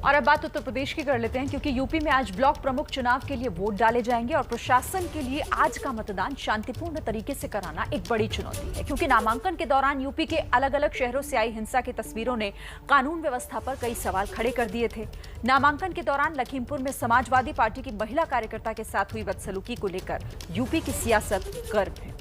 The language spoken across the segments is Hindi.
और अब बात उत्तर प्रदेश की कर लेते हैं, क्योंकि यूपी में आज ब्लॉक प्रमुख चुनाव के लिए वोट डाले जाएंगे और प्रशासन के लिए आज का मतदान शांतिपूर्ण तरीके से कराना एक बड़ी चुनौती है, क्योंकि नामांकन के दौरान यूपी के अलग अलग शहरों से आई हिंसा की तस्वीरों ने कानून व्यवस्था पर कई सवाल खड़े कर दिए थे। नामांकन के दौरान लखीमपुर में समाजवादी पार्टी की महिला कार्यकर्ता के साथ हुई बदसलूकी को लेकर यूपी की सियासत गर्म है।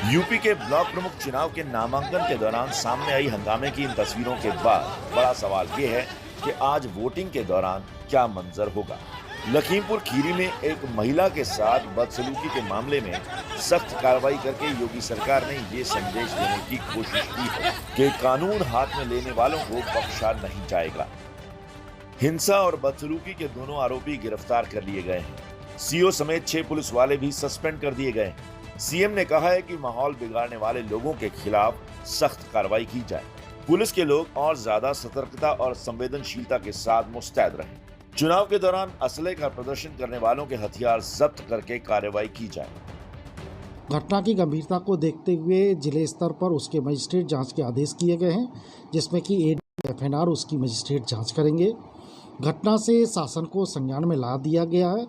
यूपी के ब्लॉक प्रमुख चुनाव के नामांकन के दौरान सामने आई हंगामे की इन तस्वीरों के बाद बड़ा सवाल ये है कि आज वोटिंग के दौरान क्या मंजर होगा। लखीमपुर खीरी में एक महिला के साथ बदसलूकी के मामले में सख्त कार्रवाई करके योगी सरकार ने ये संदेश देने की कोशिश की है कि कानून हाथ में लेने वालों को बख्शा नहीं जाएगा। हिंसा और बदसलूकी के दोनों आरोपी गिरफ्तार कर लिए गए हैं। सीओ समेत 6 पुलिस वाले भी सस्पेंड कर दिए गए हैं। सीएम ने कहा है कि माहौल बिगाड़ने वाले लोगों के खिलाफ सख्त कार्रवाई की जाए। पुलिस के लोग और ज्यादा सतर्कता और संवेदनशीलता के साथ मुस्तैद रहें। चुनाव के दौरान असले का प्रदर्शन करने वालों के हथियार जब्त करके कार्रवाई की जाए। घटना की गंभीरता को देखते हुए जिले स्तर पर उसके मजिस्ट्रेट जांच के आदेश किए गए हैं, जिसमें कि एफएनआर उसकी मजिस्ट्रेट जांच करेंगे। घटना से शासन को संज्ञान में ला दिया गया है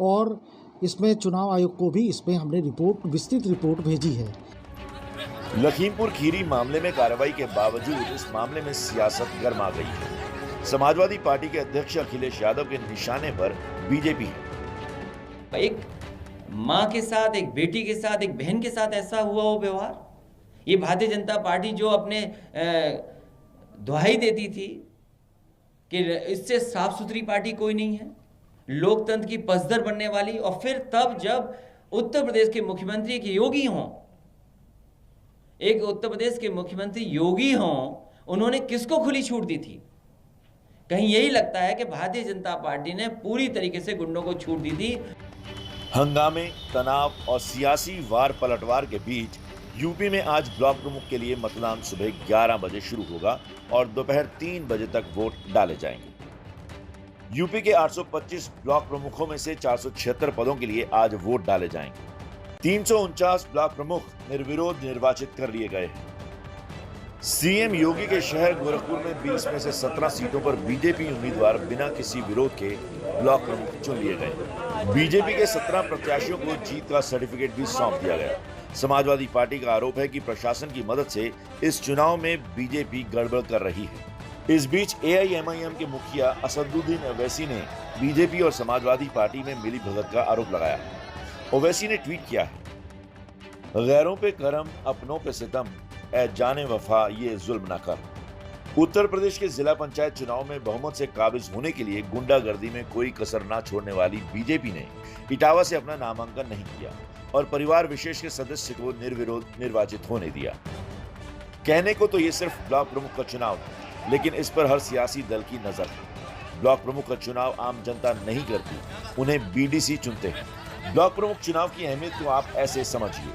और इसमें चुनाव आयोग को भी इसमें हमने विस्तृत रिपोर्ट भेजी है। लखीमपुर खीरी मामले में कार्रवाई के बावजूद इस मामले में सियासत गर्मा गई है। समाजवादी पार्टी के अध्यक्ष अखिलेश यादव के निशाने पर बीजेपी है। एक माँ के साथ, एक बेटी के साथ, एक बहन के साथ ऐसा हुआ वो व्यवहार, ये भारतीय जनता पार्टी जो अपने दुहाई देती थी कि इससे साफ सुथरी पार्टी कोई नहीं है, लोकतंत्र की पसदर बनने वाली, और फिर तब जब उत्तर प्रदेश के मुख्यमंत्री एक योगी हों, एक उत्तर प्रदेश के मुख्यमंत्री योगी हों, उन्होंने किसको खुली छूट दी थी? कहीं यही लगता है कि भारतीय जनता पार्टी ने पूरी तरीके से गुंडों को छूट दी थी। हंगामे, तनाव और सियासी वार पलटवार के बीच यूपी में आज ब्लॉक प्रमुख के लिए मतदान सुबह 11 बजे शुरू होगा और दोपहर 3 बजे तक वोट डाले जाएंगे। यूपी के 825 ब्लॉक प्रमुखों में से 476 पदों के लिए आज वोट डाले जाएंगे। 349 ब्लॉक प्रमुख निर्विरोध निर्वाचित कर लिए गए हैं। सीएम योगी के शहर गोरखपुर में 20 में से 17 सीटों पर बीजेपी उम्मीदवार बिना किसी विरोध के ब्लॉक प्रमुख चुन लिए गए। बीजेपी के 17 प्रत्याशियों को जीत का सर्टिफिकेट भी सौंप दिया गया। समाजवादी पार्टी का आरोप है कि प्रशासन की मदद से इस चुनाव में बीजेपी गड़बड़ कर रही है। इस बीच एआईएमआईएम के मुखिया असदुद्दीन ओवैसी ने बीजेपी और समाजवादी पार्टी में मिलीभगत का आरोप लगाया। ओवैसी ने ट्वीट किया है, गैरों पे करम, अपनों पे सितम, ऐ जाने वफा ये जुल्म न कर। उत्तर प्रदेश के जिला पंचायत चुनाव में बहुमत से काबिज होने के लिए गुंडागर्दी में कोई कसर न छोड़ने वाली बीजेपी ने इटावा से अपना नामांकन नहीं किया और परिवार विशेष के सदस्य को निर्विरोध निर्वाचित होने दिया। कहने को तो ये सिर्फ ब्लॉक प्रमुख का चुनाव है, लेकिन इस पर हर सियासी दल की नजर है। ब्लॉक प्रमुख का चुनाव आम जनता नहीं करती, उन्हें बीडीसी चुनते हैं। ब्लॉक प्रमुख चुनाव की अहमियत को आप ऐसे समझिए,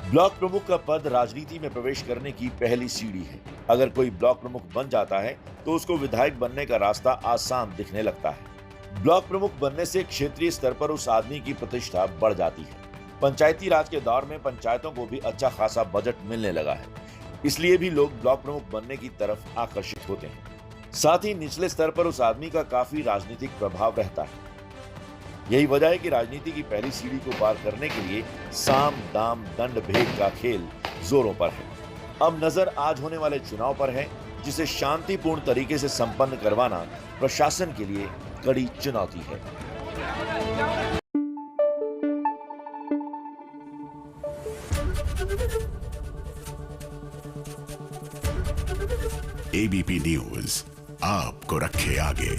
ब्लॉक प्रमुख का पद राजनीति में प्रवेश करने की पहली सीढ़ी है। अगर कोई ब्लॉक प्रमुख बन जाता है तो उसको विधायक बनने का रास्ता आसान दिखने लगता है। ब्लॉक प्रमुख बनने से क्षेत्रीय स्तर पर उस आदमी की प्रतिष्ठा बढ़ जाती है। पंचायती राज के दौर में पंचायतों को भी अच्छा खासा बजट मिलने लगा है, इसलिए भी लोग ब्लॉक प्रमुख बनने की तरफ आकर्षित होते हैं। साथ ही निचले स्तर पर उस आदमी का काफी राजनीतिक प्रभाव रहता है। यही वजह है कि राजनीति की पहली सीढ़ी को पार करने के लिए साम दाम दंड भेद का खेल जोरों पर है। अब नजर आज होने वाले चुनाव पर है, जिसे शांतिपूर्ण तरीके से संपन्न करवाना प्रशासन के लिए कड़ी चुनौती है। एबीपी न्यूज आपको रखे आगे।